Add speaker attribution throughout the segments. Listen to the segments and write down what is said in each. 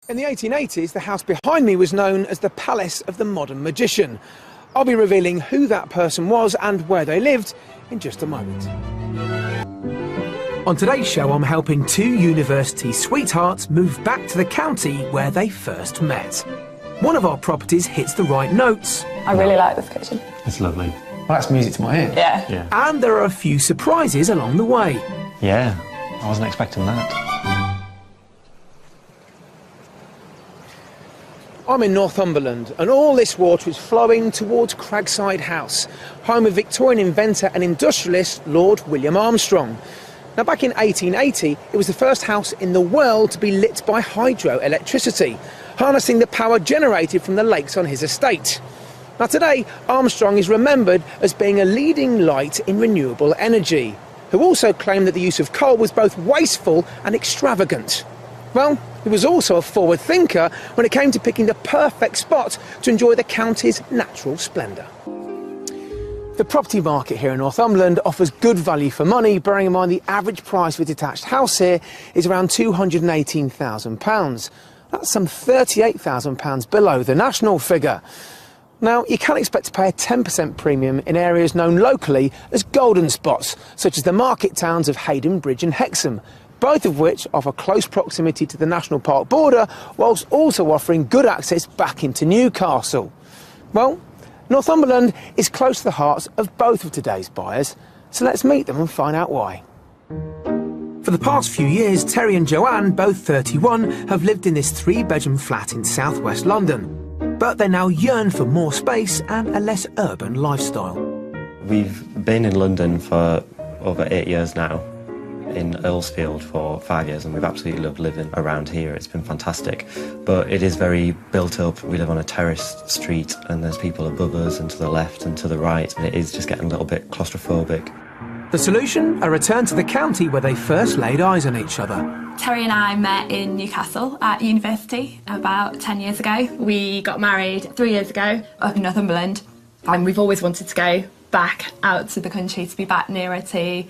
Speaker 1: In the 1880s, the house behind me was known as the Palace of the Modern Magician. I'll be revealing who that person was and where they lived in just a moment. On today's show, I'm helping two university sweethearts move back to the county where they first met. One of our properties hits the right notes.
Speaker 2: I really like this kitchen.
Speaker 3: It's lovely.
Speaker 1: Well, that's music to my ear.
Speaker 2: Yeah.
Speaker 1: And there are a few surprises along the way.
Speaker 3: Yeah, I wasn't expecting that.
Speaker 1: I'm in Northumberland, and all this water is flowing towards Cragside House, home of Victorian inventor and industrialist Lord William Armstrong. Now, back in 1880, it was the first house in the world to be lit by hydroelectricity, harnessing the power generated from the lakes on his estate. Now, today, Armstrong is remembered as being a leading light in renewable energy, who also claimed that the use of coal was both wasteful and extravagant. Well, he was also a forward thinker when it came to picking the perfect spot to enjoy the county's natural splendour. The property market here in Northumberland offers good value for money, bearing in mind the average price for a detached house here is around £218,000. That's some £38,000 below the national figure. Now, you can expect to pay a 10% premium in areas known locally as golden spots, such as the market towns of Hayden Bridge and Hexham, both of which offer close proximity to the national park border, whilst also offering good access back into Newcastle. Well, Northumberland is close to the hearts of both of today's buyers, so let's meet them and find out why. For the past few years, Terry and Joanne, both 31, have lived in this three-bedroom flat in southwest London. But they now yearn for more space and a less urban lifestyle.
Speaker 3: We've been in London for over 8 years now, in Earlsfield for 5 years, and we've absolutely loved living around here. It's been fantastic, but it is very built up. We live on a terraced street and there's people above us and to the left and to the right, and it is just getting a little bit claustrophobic.
Speaker 1: The solution? A return to the county where they first laid eyes on each other.
Speaker 2: Terry and I met in Newcastle at university about 10 years ago. We got married 3 years ago up in Northumberland, and we've always wanted to go back out to the country, to be back nearer to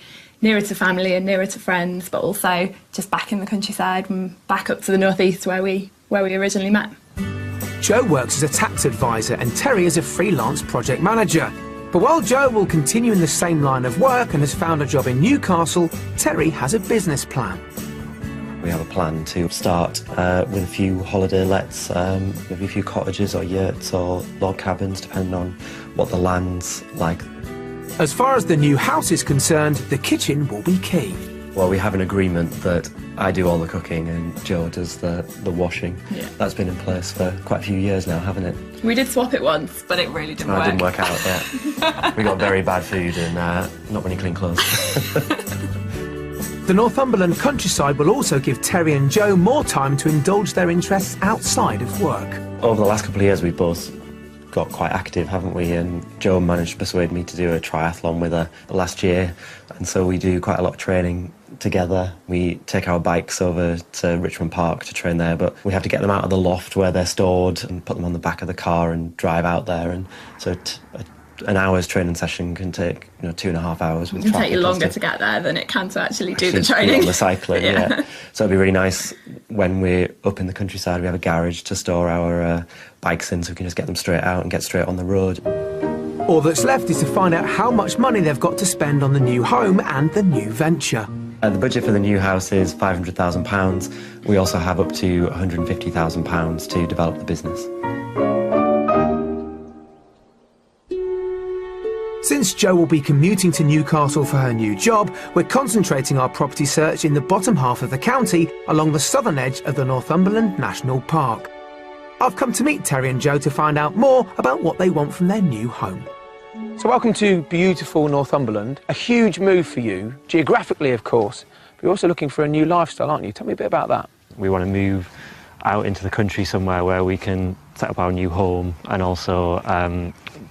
Speaker 2: family and nearer to friends, but also just back in the countryside and back up to the northeast where we originally met.
Speaker 1: Joe works as a tax advisor and Terry as a freelance project manager. But while Joe will continue in the same line of work and has found a job in Newcastle, Terry has a business plan.
Speaker 3: We have a plan to start with a few holiday lets, maybe a few cottages or yurts or log cabins, depending on what the land's like.
Speaker 1: As far as the new house is concerned, the kitchen will be key.
Speaker 3: Well, we have an agreement that I do all the cooking and Joe does the washing.
Speaker 2: Yeah.
Speaker 3: That's been in place for quite a few years now, hasn't it?
Speaker 2: We did swap it once, but it really didn't work.
Speaker 3: It didn't work out, yeah. We got very bad food and not many clean clothes.
Speaker 1: The Northumberland countryside will also give Terry and Joe more time to indulge their interests outside of work.
Speaker 3: Over the last couple of years, we've both got quite active, haven't we? And Joe managed to persuade me to do a triathlon with her last year, and so we do quite a lot of training together. We take our bikes over to Richmond Park to train there, but we have to get them out of the loft where they're stored and put them on the back of the car and drive out there, and so an hour's training session can take 2.5 hours with traffic.
Speaker 2: It can take you longer to get there than it can to actually do the training.
Speaker 3: On the cycling, yeah. So it'd be really nice when we're up in the countryside, we have a garage to store our bikes in, so we can just get them straight out and get straight on the road.
Speaker 1: All that's left is to find out how much money they've got to spend on the new home and the new venture.
Speaker 3: The budget for the new house is £500,000. We also have up to £150,000 to develop the business.
Speaker 1: Since Jo will be commuting to Newcastle for her new job, we're concentrating our property search in the bottom half of the county along the southern edge of the Northumberland National Park. I've come to meet Terry and Jo to find out more about what they want from their new home. So welcome to beautiful Northumberland, a huge move for you, geographically of course, but you're also looking for a new lifestyle, aren't you? Tell me a bit about that.
Speaker 3: We want to move out into the country somewhere where we can set up our new home and also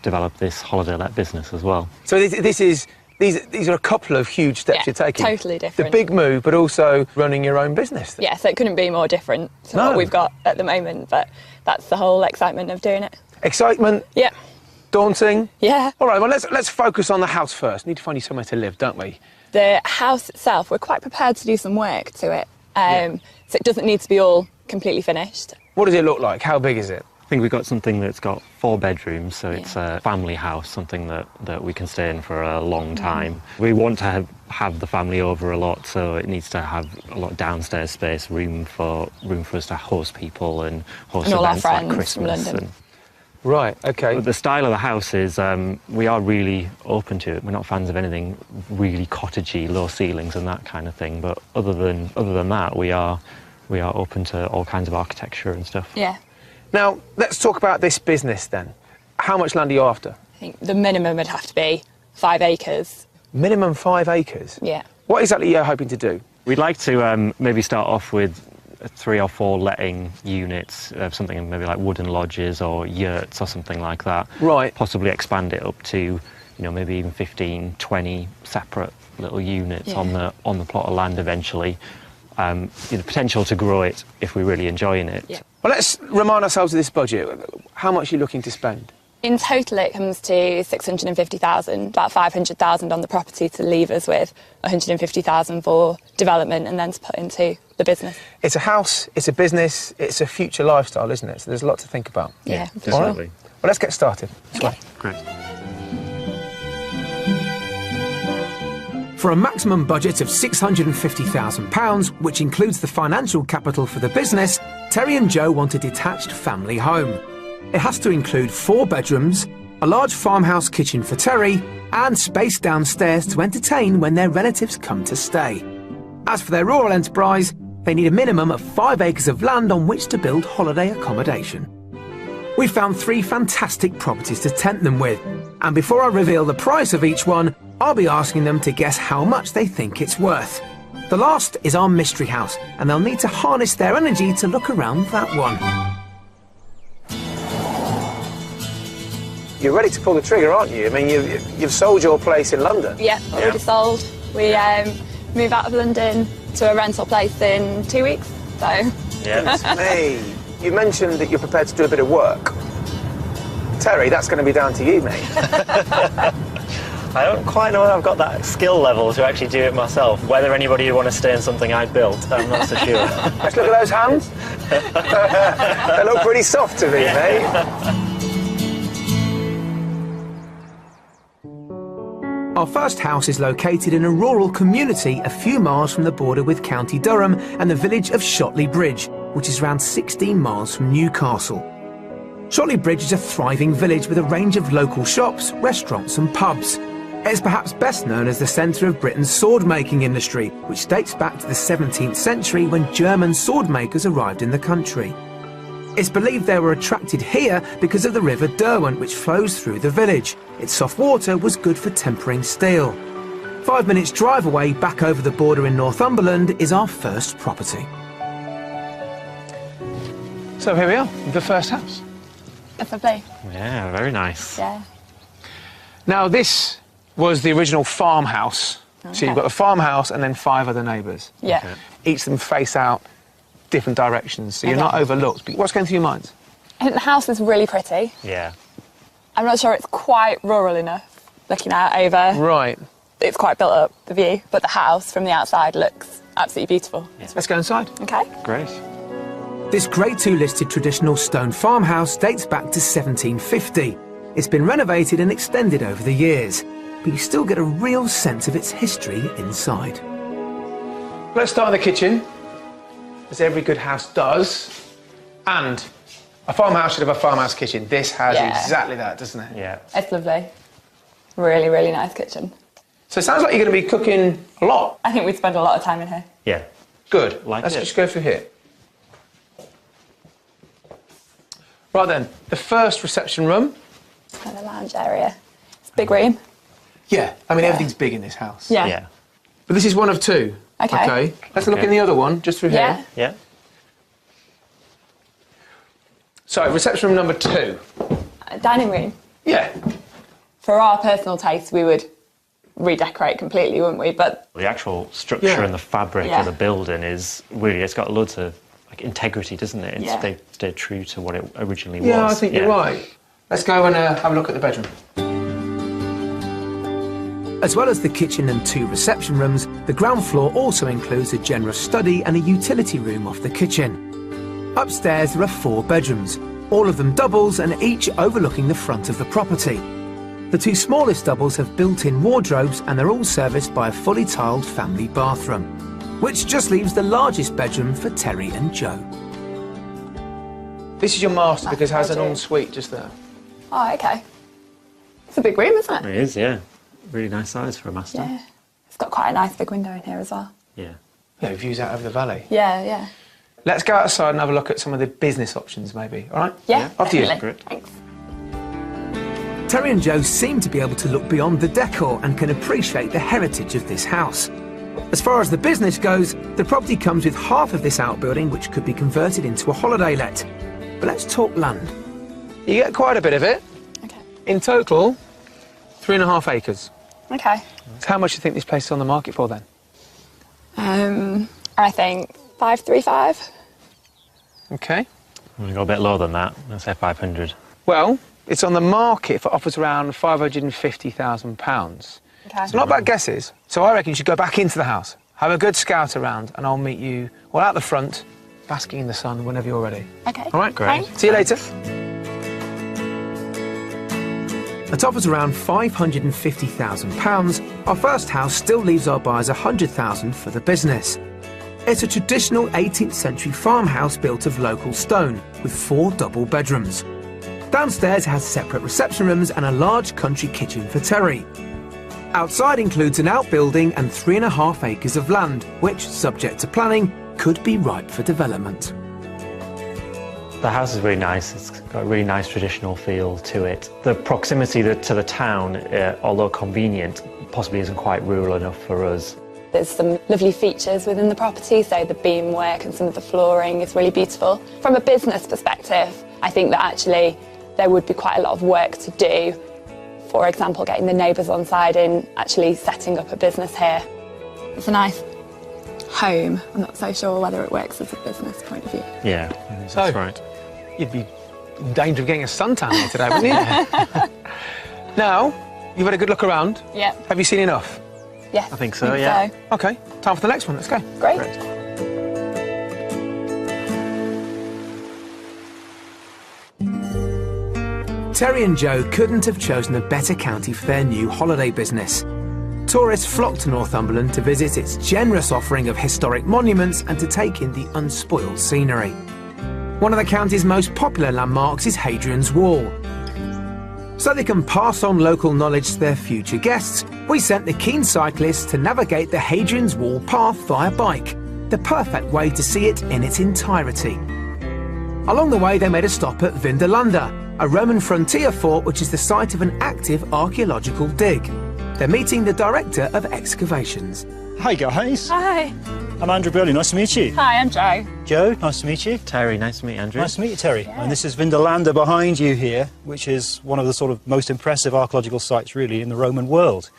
Speaker 3: develop this holiday-let business as well.
Speaker 1: So these are a couple of huge steps you're taking.
Speaker 2: Totally different.
Speaker 1: The big move, but also running your own business.
Speaker 2: Yeah, so it couldn't be more different to what we've got at the moment, but that's the whole excitement of doing it.
Speaker 1: Excitement?
Speaker 2: Yeah.
Speaker 1: Daunting?
Speaker 2: Yeah.
Speaker 1: All right, well, let's focus on the house first. Need to find you somewhere to live, don't we?
Speaker 2: The house itself, we're quite prepared to do some work to it So it doesn't need to be all completely finished.
Speaker 1: What does it look like? How big is it?
Speaker 3: I think we've got something that's got 4 bedrooms, so it's a family house, something that we can stay in for a long time. We want to have the family over a lot, so it needs to have a lot of downstairs space, room for us to host people and host
Speaker 2: And all our
Speaker 3: events like
Speaker 2: friends
Speaker 3: Christmas.
Speaker 2: from London.
Speaker 1: Right, okay.
Speaker 3: The style of the house is, we are really open to it. We're not fans of anything really cottagey, low ceilings and that kind of thing, but other than that, we are open to all kinds of architecture and stuff.
Speaker 2: Yeah.
Speaker 1: Now, let's talk about this business then. How much land are you after?
Speaker 2: I think the minimum would have to be 5 acres.
Speaker 1: Minimum 5 acres?
Speaker 2: Yeah.
Speaker 1: What exactly are you hoping to do?
Speaker 3: We'd like to maybe start off with 3 or 4 letting units, something maybe like wooden lodges or yurts or something like that.
Speaker 1: Right.
Speaker 3: Possibly expand it up to, maybe even 15, 20 separate little units on the plot of land eventually. Potential to grow it if we're really enjoying it.
Speaker 2: Yeah.
Speaker 1: Well, let's remind ourselves of this budget. How much are you looking to spend?
Speaker 2: In total, it comes to 650,000, about 500,000 on the property to leave us with 150,000 for development and then to put into the business.
Speaker 1: It's a house, it's a business, it's a future lifestyle, isn't it? So there's a lot to think about.
Speaker 2: Yeah,
Speaker 3: definitely.
Speaker 1: All right. Well, let's get started.
Speaker 2: Okay.
Speaker 3: Great.
Speaker 1: For a maximum budget of £650,000, which includes the financial capital for the business, Terry and Joe want a detached family home. It has to include 4 bedrooms, a large farmhouse kitchen for Terry, and space downstairs to entertain when their relatives come to stay. As for their rural enterprise, they need a minimum of 5 acres of land on which to build holiday accommodation. We found 3 fantastic properties to tempt them with, and before I reveal the price of each one, I'll be asking them to guess how much they think it's worth. The last is our mystery house, and they'll need to harness their energy to look around that one. You're ready to pull the trigger, aren't you? I mean, you've sold your place in London.
Speaker 2: Yeah, already sold. We move out of London to a rental place in 2 weeks, so...
Speaker 3: Yeah.
Speaker 1: Hey, you mentioned that you're prepared to do a bit of work. Terry, that's going to be down to you, mate.
Speaker 3: I don't quite know if I've got that skill level to actually do it myself. Whether anybody would want to stay in something I built, I'm not so sure.
Speaker 1: Let's look at those hands. They look pretty soft to me, mate. Our first house is located in a rural community a few miles from the border with County Durham and the village of Shotley Bridge, which is around 16 miles from Newcastle. Shotley Bridge is a thriving village with a range of local shops, restaurants and pubs. It's perhaps best known as the centre of Britain's sword-making industry, which dates back to the 17th century when German sword makers arrived in the country. It's believed they were attracted here because of the River Derwent, which flows through the village. Its soft water was good for tempering steel. 5 minutes drive away back over the border in Northumberland is our first property. So here we are, the first house.
Speaker 2: That's lovely.
Speaker 3: Yeah, very nice.
Speaker 2: Yeah.
Speaker 1: Now this was the original farmhouse.
Speaker 2: Okay.
Speaker 1: So you've got the farmhouse and then 5 other neighbours.
Speaker 2: Yeah.
Speaker 3: Okay.
Speaker 1: Each of them face out different directions, so you're
Speaker 2: Okay.
Speaker 1: not overlooked. But what's going through your minds?
Speaker 2: I think the house is really pretty.
Speaker 3: Yeah.
Speaker 2: I'm not sure it's quite rural enough, looking out over.
Speaker 1: Right.
Speaker 2: It's quite built up, the view, but the house from the outside looks absolutely beautiful.
Speaker 1: Let's go inside.
Speaker 2: Okay.
Speaker 3: Great.
Speaker 1: This Grade 2 listed traditional stone farmhouse dates back to 1750. It's been renovated and extended over the years, but you still get a real sense of its history inside. Let's start in the kitchen, as every good house does. And a farmhouse should have a farmhouse kitchen. This has exactly that, doesn't it?
Speaker 3: Yeah.
Speaker 2: It's lovely. Really, really nice kitchen.
Speaker 1: So it sounds like you're going to be cooking a lot.
Speaker 2: I think we'd spend a lot of time in here.
Speaker 3: Yeah.
Speaker 1: Good.
Speaker 3: Like
Speaker 1: Let's
Speaker 3: it.
Speaker 1: just go through here. Right then, the first reception room.
Speaker 2: And the lounge area. It's a big room.
Speaker 1: Yeah, I mean, everything's big in this house.
Speaker 2: Yeah.
Speaker 3: Yeah.
Speaker 1: But this is one of 2.
Speaker 2: Okay.
Speaker 1: Let's look in the other one, just through
Speaker 2: Yeah.
Speaker 1: here.
Speaker 3: Yeah.
Speaker 1: So, reception room number 2.
Speaker 2: Dining room.
Speaker 1: Yeah.
Speaker 2: For our personal taste, we would redecorate completely, wouldn't we? But
Speaker 3: The actual structure
Speaker 1: Yeah.
Speaker 3: and the fabric
Speaker 2: Yeah.
Speaker 3: of the building is really, it's got loads of integrity, doesn't it? It's
Speaker 2: Yeah.
Speaker 3: they stayed true to what it originally was.
Speaker 1: Yeah, I think you're right. Let's go and have a look at the bedroom. As well as the kitchen and 2 reception rooms, the ground floor also includes a generous study and a utility room off the kitchen. Upstairs there are 4 bedrooms, all of them doubles and each overlooking the front of the property. The 2 smallest doubles have built-in wardrobes and they're all serviced by a fully tiled family bathroom, which just leaves the largest bedroom for Terry and Joe. This is your master because it has an ensuite just there.
Speaker 2: Oh, okay. It's a big room, isn't it?
Speaker 3: It is, yeah. Really nice size for a master.
Speaker 2: Yeah. It's got quite a nice big window in here as well.
Speaker 3: Yeah.
Speaker 1: Yeah, views out over the valley.
Speaker 2: Yeah, yeah.
Speaker 1: Let's go outside and have a look at some of the business options, maybe, all right?
Speaker 2: Yeah,
Speaker 1: After you.
Speaker 2: definitely. Thanks.
Speaker 1: Terry and Joe seem to be able to look beyond the decor and can appreciate the heritage of this house. As far as the business goes, the property comes with half of this outbuilding, which could be converted into a holiday let. But let's talk land. You get quite a bit of it.
Speaker 2: Okay.
Speaker 1: In total, 3.5 acres.
Speaker 2: Okay.
Speaker 1: So how much do you think this place is on the market for then?
Speaker 2: I think 535.
Speaker 1: Okay.
Speaker 4: I'm going to go a bit lower than that. Let's say 500.
Speaker 1: Well, it's on the market for offers around £550,000.
Speaker 2: Okay.
Speaker 1: So not bad guesses. So I reckon you should go back into the house, have a good scout around, and I'll meet you, well, out the front, basking in the sun whenever you're ready.
Speaker 2: Okay.
Speaker 1: All right?
Speaker 4: Great.
Speaker 1: See you later. At offers around £550,000, our first house still leaves our buyers £100,000 for the business. It's a traditional 18th century farmhouse built of local stone, with 4 double bedrooms. Downstairs has separate reception rooms and a large country kitchen for Terry. Outside includes an outbuilding and 3.5 acres of land, which, subject to planning, could be ripe for development.
Speaker 4: The house is really nice. It's got a really nice traditional feel to it. The proximity to the town, although convenient, possibly isn't quite rural enough for us.
Speaker 2: There's some lovely features within the property, so the beamwork and some of the flooring is really beautiful. From a business perspective, I think that actually there would be quite a lot of work to do. For example, getting the neighbours on side in actually setting up a business here. It's a nice home. I'm not so sure whether it works as a business point of view.
Speaker 4: Yeah,
Speaker 1: So-
Speaker 4: that's right.
Speaker 1: You'd be in danger of getting a suntan here today, wouldn't you? Now, you've had a good look around.
Speaker 2: Yeah.
Speaker 1: Have you seen enough?
Speaker 2: Yes.
Speaker 4: I think so, yeah.
Speaker 1: OK, time for the next one. Let's go.
Speaker 2: Great.
Speaker 1: Terry and Joe couldn't have chosen a better county for their new holiday business. Tourists flock to Northumberland to visit its generous offering of historic monuments and to take in the unspoiled scenery. One of the county's most popular landmarks is Hadrian's Wall. So they can pass on local knowledge to their future guests, we sent the keen cyclists to navigate the Hadrian's Wall path via bike, the perfect way to see it in its entirety. Along the way they made a stop at Vindolanda, a Roman frontier fort which is the site of an active archaeological dig. They're meeting the director of excavations.
Speaker 5: Hi guys,
Speaker 2: Hi.
Speaker 5: I'm Andrew Burley, nice to meet you.
Speaker 2: Hi, I'm Joe.
Speaker 5: Joe, nice to meet you.
Speaker 3: Terry, nice to meet you, Andrew.
Speaker 5: Nice to meet you, Terry. And this is Vindolanda behind you here, which is one of the sort of most impressive archaeological sites really in the Roman world.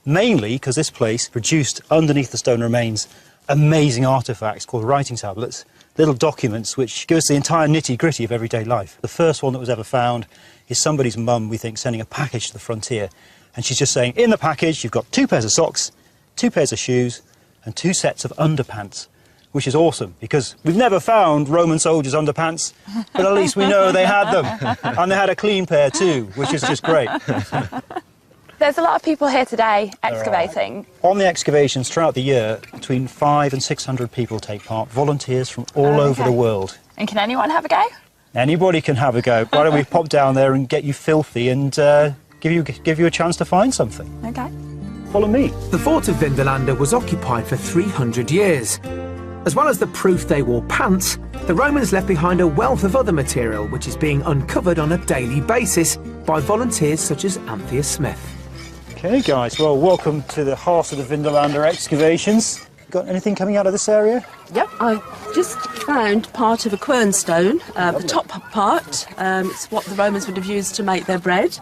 Speaker 5: Mainly because this place produced underneath the stone remains amazing artefacts called writing tablets, little documents which give us the entire nitty-gritty of everyday life. The first one that was ever found is somebody's mum, we think, sending a package to the frontier. And she's just saying, in the package, you've got 2 pairs of socks, 2 pairs of shoes, and 2 sets of underpants, which is awesome, because we've never found Roman soldiers' underpants, but at least we know they had them. And they had a clean pair too, which is just great.
Speaker 2: There's a lot of people here today excavating.
Speaker 5: On the excavations throughout the year, between 500 and 600 people take part, volunteers from all over the world.
Speaker 2: And can anyone have a go?
Speaker 5: Anybody can have a go. Why don't we pop down there and get you filthy and give you a chance to find something.
Speaker 2: Okay.
Speaker 5: Follow me.
Speaker 1: The fort of Vindolanda was occupied for 300 years. As well as the proof they wore pants, the Romans left behind a wealth of other material which is being uncovered on a daily basis by volunteers such as Anthea Smith.
Speaker 5: Okay, guys, well, welcome to the heart of the Vindolanda excavations. Got anything coming out of this area?
Speaker 6: Yep, I've just found part of a quernstone, the top part. It's what the Romans would have used to make their bread.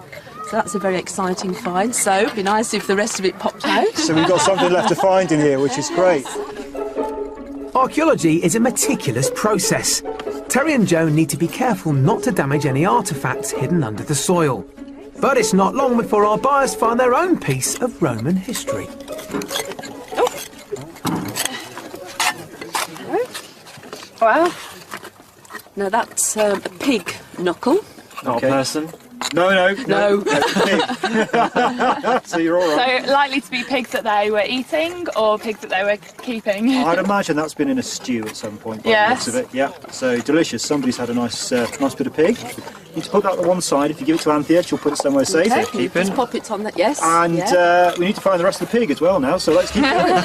Speaker 6: So that's a very exciting find. So it'd be nice if the rest of it popped out.
Speaker 5: So we've got something left to find in here, which is great.
Speaker 1: Archaeology is a meticulous process. Terry and Joe need to be careful not to damage any artefacts hidden under the soil. But it's not long before our buyers find their own piece of Roman history.
Speaker 6: Wow. Now that's a pig knuckle.
Speaker 4: Not a person.
Speaker 5: No.
Speaker 6: No.
Speaker 5: So you're all right.
Speaker 2: So likely to be pigs that they were eating or pigs that they were keeping?
Speaker 5: I'd imagine that's been in a stew at some point by
Speaker 2: Yes.
Speaker 5: the looks of it. Yeah, so delicious. Somebody's had a nice bit of pig. You need to put that on one side. If you give it to Anthea, she'll put it somewhere safe.
Speaker 6: Okay, just pop it on that, yes.
Speaker 5: And
Speaker 6: yeah.
Speaker 5: we need to find the rest of the pig as well now, so let's keep going.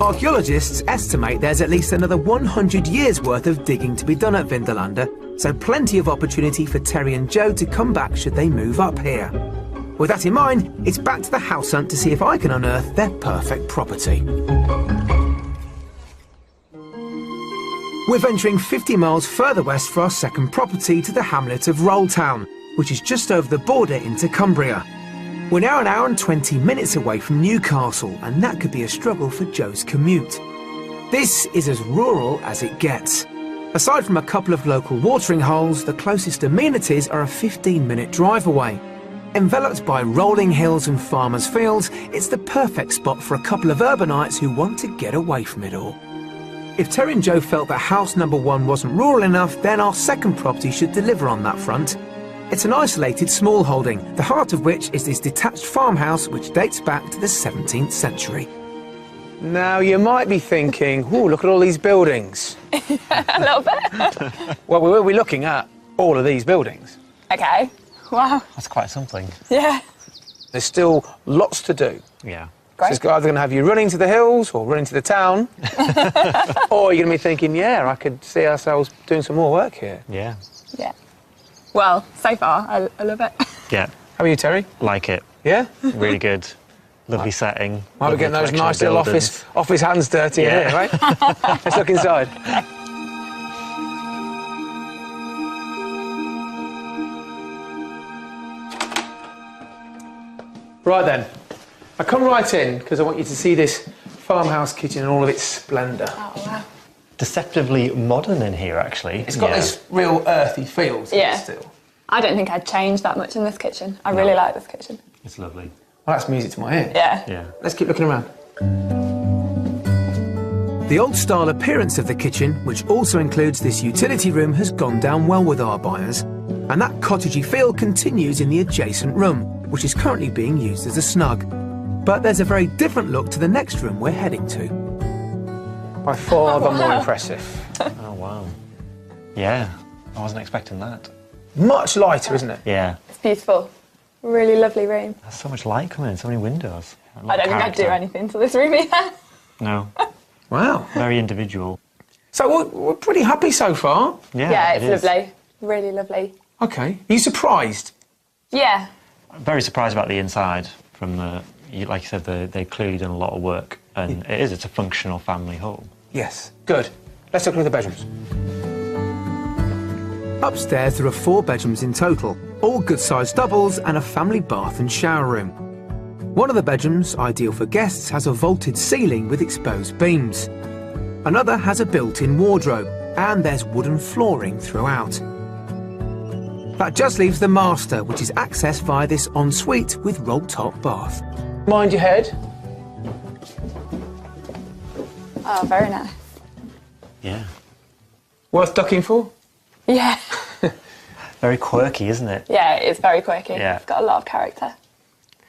Speaker 1: Archaeologists estimate there's at least another 100 years worth of digging to be done at Vindolanda, so plenty of opportunity for Terry and Joe to come back should they move up here. With that in mind, it's back to the house hunt to see if I can unearth their perfect property. We're venturing 50 miles further west for our second property to the hamlet of Rolltown, which is just over the border into Cumbria. We're now an hour and 20 minutes away from Newcastle, and that could be a struggle for Joe's commute. This is as rural as it gets. Aside from a couple of local watering holes, the closest amenities are a 15-minute drive away. Enveloped by rolling hills and farmers' fields, it's the perfect spot for a couple of urbanites who want to get away from it all. If Terry and Joe felt that house number 1 wasn't rural enough, then our second property should deliver on that front. It's an isolated small holding, the heart of which is this detached farmhouse which dates back to the 17th century. Now, you might be thinking, ooh, look at all these buildings.
Speaker 2: A little bit.
Speaker 1: Well, we will be looking at all of these buildings.
Speaker 2: Okay. Wow.
Speaker 4: That's quite something.
Speaker 2: Yeah.
Speaker 1: There's still lots to do.
Speaker 4: Yeah.
Speaker 1: So it's either going to have you running to the hills or running to the town, or you're going to be thinking, yeah, I could see ourselves doing some more work here.
Speaker 4: Yeah.
Speaker 2: Yeah. Well, so far, I love it.
Speaker 4: Yeah.
Speaker 1: How are you, Terry?
Speaker 4: Like it.
Speaker 1: Yeah?
Speaker 4: Really good. Lovely setting.
Speaker 1: Might be
Speaker 4: lovely
Speaker 1: getting those
Speaker 4: collection of
Speaker 1: nice little
Speaker 4: buildings.
Speaker 1: office hands dirty
Speaker 4: Yeah.
Speaker 1: here, right? Let's look inside. Right then, I come right in because I want you to see this farmhouse kitchen in all of its splendour.
Speaker 2: Oh, wow.
Speaker 4: Deceptively modern in here, actually.
Speaker 1: It's got this real earthy feel to
Speaker 2: Yeah.
Speaker 1: it still.
Speaker 2: I don't think I'd change that much in this kitchen. I really like this kitchen.
Speaker 4: It's lovely.
Speaker 1: Well, that's music to my ear.
Speaker 2: Yeah.
Speaker 4: Yeah.
Speaker 1: Let's keep looking around. The old-style appearance of the kitchen, which also includes this utility room, has gone down well with our buyers. And that cottagey feel continues in the adjacent room, which is currently being used as a snug. But there's a very different look to the next room we're heading to. By far the more impressive.
Speaker 4: Oh, wow. Yeah. I wasn't expecting that.
Speaker 1: Much lighter, isn't it?
Speaker 4: Yeah.
Speaker 2: It's beautiful. Really lovely room.
Speaker 4: There's so much light coming in, so many windows. A lot
Speaker 2: I don't
Speaker 4: of
Speaker 2: think I'd do
Speaker 4: character.
Speaker 2: anything to this room either.
Speaker 4: No.
Speaker 1: Wow.
Speaker 4: Very individual.
Speaker 1: So we're pretty happy so far.
Speaker 4: Yeah,
Speaker 2: Yeah,
Speaker 4: it
Speaker 2: it's
Speaker 4: is.
Speaker 2: lovely. Really lovely.
Speaker 1: Okay. Are you surprised?
Speaker 2: Yeah.
Speaker 4: I'm very surprised about the inside. From like you said, they clearly done a lot of work, and it's a functional family home.
Speaker 1: Yes. Good. Let's look at the bedrooms. Upstairs there are 4 bedrooms in total, all good-sized doubles and a family bath and shower room. One of the bedrooms, ideal for guests, has a vaulted ceiling with exposed beams. Another has a built-in wardrobe, and there's wooden flooring throughout. That just leaves the master, which is accessed via this ensuite with roll-top bath. Mind your head.
Speaker 2: Oh, very nice.
Speaker 4: Yeah.
Speaker 1: Worth ducking for?
Speaker 2: Yeah.
Speaker 4: Very quirky, isn't it?
Speaker 2: Yeah, it's very quirky.
Speaker 4: Yeah.
Speaker 2: It's got a lot of character.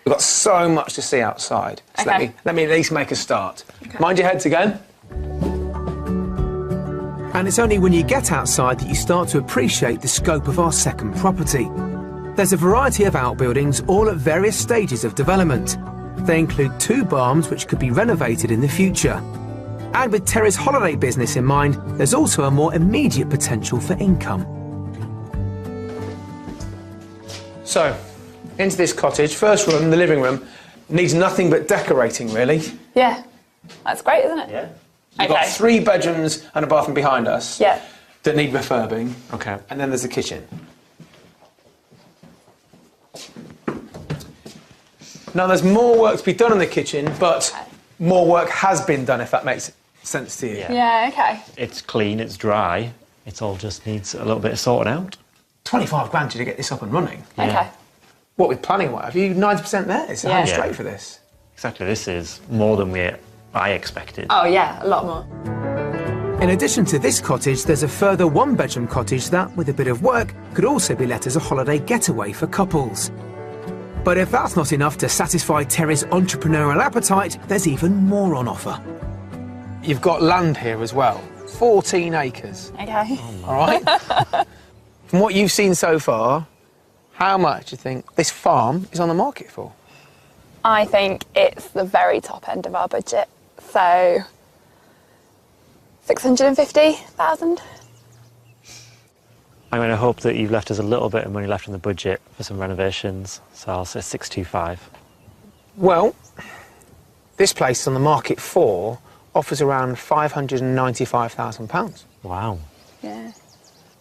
Speaker 1: We've got so much to see outside. So
Speaker 2: Okay.
Speaker 1: let me at least make a start. Mind your heads again. And it's only when you get outside that you start to appreciate the scope of our second property. There's a variety of outbuildings, all at various stages of development. They include 2 barns which could be renovated in the future. And with Terry's holiday business in mind, there's also a more immediate potential for income. So, into this cottage, first room, the living room, needs nothing but decorating, really.
Speaker 2: Yeah. That's great, isn't it?
Speaker 4: Yeah.
Speaker 1: We've got 3 bedrooms and a bathroom behind us
Speaker 2: Yeah.
Speaker 1: that need refurbing.
Speaker 4: Okay.
Speaker 1: And then there's the kitchen. Now, there's more work to be done in the kitchen, but more work has been done, if that makes sense to you.
Speaker 4: Yeah.
Speaker 2: Yeah, okay.
Speaker 4: It's clean, it's dry. It all just needs a little bit of sorting out.
Speaker 1: 25 grand to get this up and running.
Speaker 2: Okay.
Speaker 1: What with planning, what have you 90% there? It's home
Speaker 2: Yeah.
Speaker 1: straight for this.
Speaker 4: Exactly, this is more than I expected.
Speaker 2: Oh yeah, a lot more.
Speaker 1: In addition to this cottage, there's a further one-bedroom cottage that, with a bit of work, could also be let as a holiday getaway for couples. But if that's not enough to satisfy Terry's entrepreneurial appetite, there's even more on offer. You've got land here as well, 14 acres.
Speaker 2: Okay.
Speaker 1: All right? From what you've seen so far, how much do you think this farm is on the market for?
Speaker 2: I think it's the very top end of our budget, so 650,000.
Speaker 4: I'm going to hope that you've left us a little bit of money left in the budget for some renovations, so I'll say 625.
Speaker 1: Well, this place on the market for offers around £595,000.
Speaker 4: Wow,
Speaker 2: Yeah.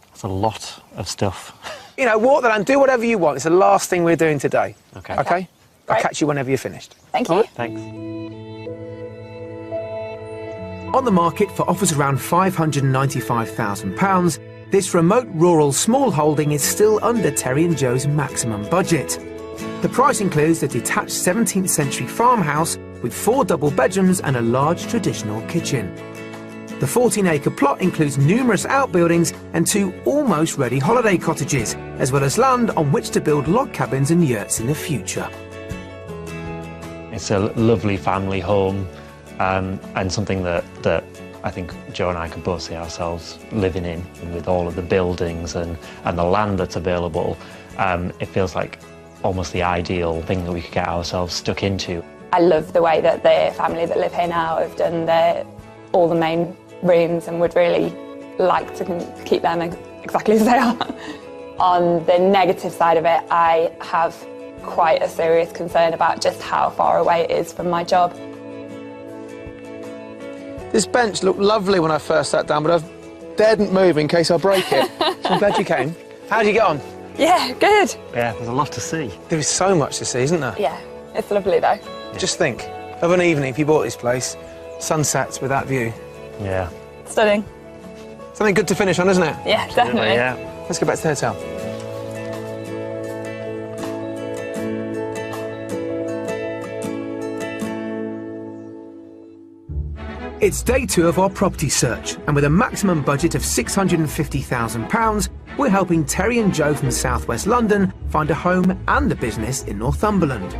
Speaker 4: that's a lot of stuff.
Speaker 1: You know, walk the land, do whatever you want. It's the last thing we're doing today.
Speaker 4: Okay.
Speaker 1: Okay? I'll
Speaker 2: Great.
Speaker 1: catch you whenever you're finished.
Speaker 2: Thank you.
Speaker 1: All right?
Speaker 4: Thanks.
Speaker 1: On the market for offers around £595,000, this remote rural small holding is still under Terry and Joe's maximum budget. The price includes a detached 17th century farmhouse with 4 double bedrooms and a large traditional kitchen. The 14-acre plot includes numerous outbuildings and 2 almost ready holiday cottages, as well as land on which to build log cabins and yurts in the future.
Speaker 4: It's a lovely family home, and something that I think Joe and I could both see ourselves living in. And with all of the buildings and the land that's available, it feels like almost the ideal thing that we could get ourselves stuck into.
Speaker 2: I love the way that the family that live here now have done all the main rooms, and would really like to keep them exactly as they are. On the negative side of it, I have quite a serious concern about just how far away it is from my job.
Speaker 1: This bench looked lovely when I first sat down, but I've daren't move in case I break it. So I'm glad you came. How did you get on?
Speaker 2: Yeah, good.
Speaker 4: Yeah, there's a lot to see.
Speaker 1: There is so much to see, isn't there?
Speaker 2: Yeah, it's lovely though.
Speaker 1: Just think of an evening if you bought this place, sunsets with that view.
Speaker 4: Yeah.
Speaker 2: Stunning.
Speaker 1: Something good to finish on, isn't it?
Speaker 2: Yeah, definitely.
Speaker 4: Yeah.
Speaker 1: Let's go back to the hotel. It's day 2 of our property search, and with a maximum budget of £650,000, we're helping Terry and Joe from South West London find a home and a business in Northumberland.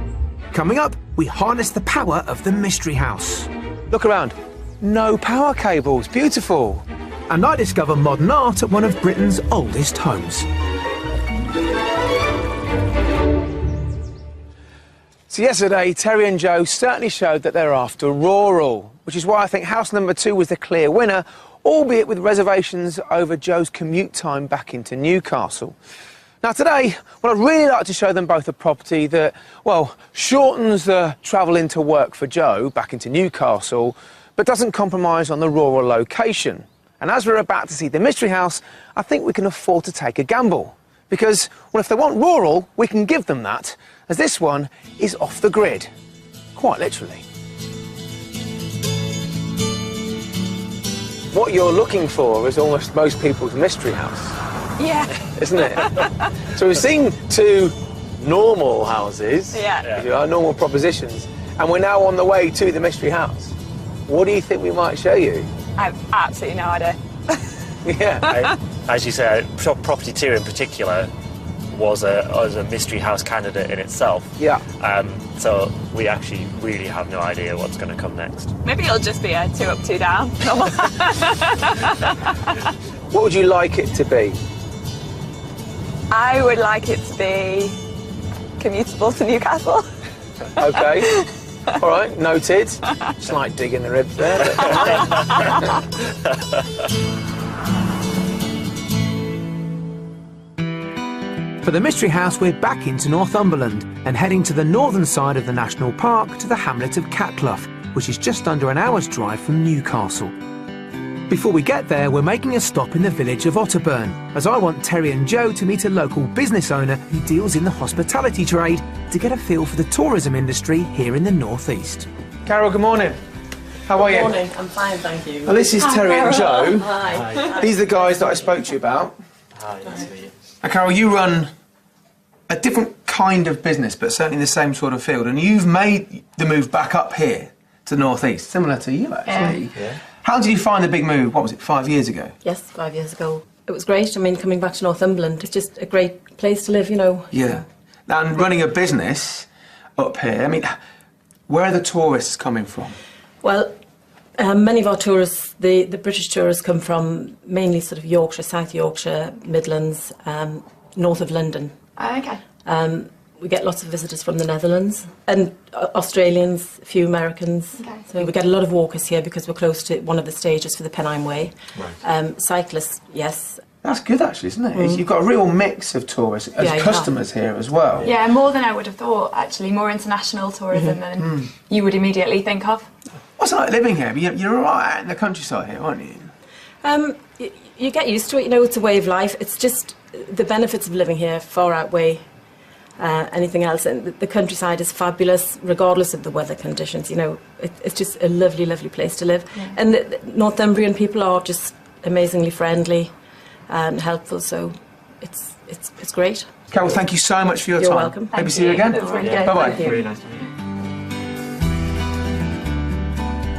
Speaker 1: Coming up, we harness the power of the Mystery House. Look around. No power cables. Beautiful. And I discover modern art at one of Britain's oldest homes. So yesterday, Terry and Joe certainly showed that they're after rural, which is why I think house number 2 was the clear winner, albeit with reservations over Joe's commute time back into Newcastle. Now today, well, I'd really like to show them both a property that, well, shortens the travel into work for Joe back into Newcastle, but doesn't compromise on the rural location. And as we're about to see the Mystery House, I think we can afford to take a gamble. Because, well, if they want rural, we can give them that, as this one is off the grid. Quite literally. What you're looking for is almost most people's Mystery House.
Speaker 2: Yeah.
Speaker 1: Isn't it? So we've seen 2 normal houses,
Speaker 2: Yeah.
Speaker 1: normal propositions, and we're now on the way to the Mystery House. What do you think we might show you?
Speaker 2: I have absolutely no idea.
Speaker 1: Yeah.
Speaker 4: As you said, property 2 in particular was a mystery house candidate in itself.
Speaker 1: Yeah.
Speaker 4: So we actually really have no idea what's going to come next.
Speaker 2: Maybe it'll just be a 2 up, 2 down.
Speaker 1: What would you like it to be?
Speaker 2: I would like it to be commutable to Newcastle.
Speaker 1: Okay. All right, noted. Just like digging the ribs there. For the Mystery House, we're back into Northumberland and heading to the northern side of the national park to the hamlet of Catclough, which is just under an hour's drive from Newcastle. Before we get there, we're making a stop in the village of Otterburn, as I want Terry and Joe to meet a local business owner who deals in the hospitality trade to get a feel for the tourism industry here in the northeast. Carol, good morning. How are you?
Speaker 7: Good morning, I'm fine, thank you.
Speaker 1: Well, this is Terry and Joe.
Speaker 7: Hi.
Speaker 1: These are the guys that I spoke to you about.
Speaker 4: Hi, nice to meet you.
Speaker 1: Now, Carol, you run a different kind of business, but certainly the same sort of field, and you've made the move back up here to the northeast, similar to you, actually. Yeah. How did you find the big move? What was it, 5 years ago?
Speaker 7: Yes, 5 years ago. It was great. I mean, coming back to Northumberland, it's just a great place to live, you know.
Speaker 1: Yeah. Now, and running a business up here, I mean, where are the tourists coming from?
Speaker 7: Well, many of our tourists, the British tourists, come from mainly sort of Yorkshire, South Yorkshire, Midlands, north of London.
Speaker 2: Oh, okay.
Speaker 7: We get lots of visitors from the Netherlands and Australians, a few Americans.
Speaker 2: Okay.
Speaker 7: So we get a lot of walkers here because we're close to one of the stages for the Pennine Way.
Speaker 1: Right.
Speaker 7: Cyclists, yes.
Speaker 1: That's good, actually, isn't it? You've got a real mix of tourists as customers here as well.
Speaker 2: Yeah, more than I would have thought, actually. More international tourism than you would immediately think of.
Speaker 1: What's it like living here? You're right in the countryside here, aren't you?
Speaker 7: You get used to it, you know, it's a way of life. It's just the benefits of living here far outweigh anything else. And the countryside is fabulous, regardless of the weather conditions. You know, it's just a lovely, lovely place to live. Yeah. And the Northumbrian people are just amazingly friendly and helpful, so it's great.
Speaker 1: Carol, thank you so much for your time.
Speaker 7: You're welcome.
Speaker 1: Maybe see you again.
Speaker 7: Bye-bye.
Speaker 3: Really nice to meet you.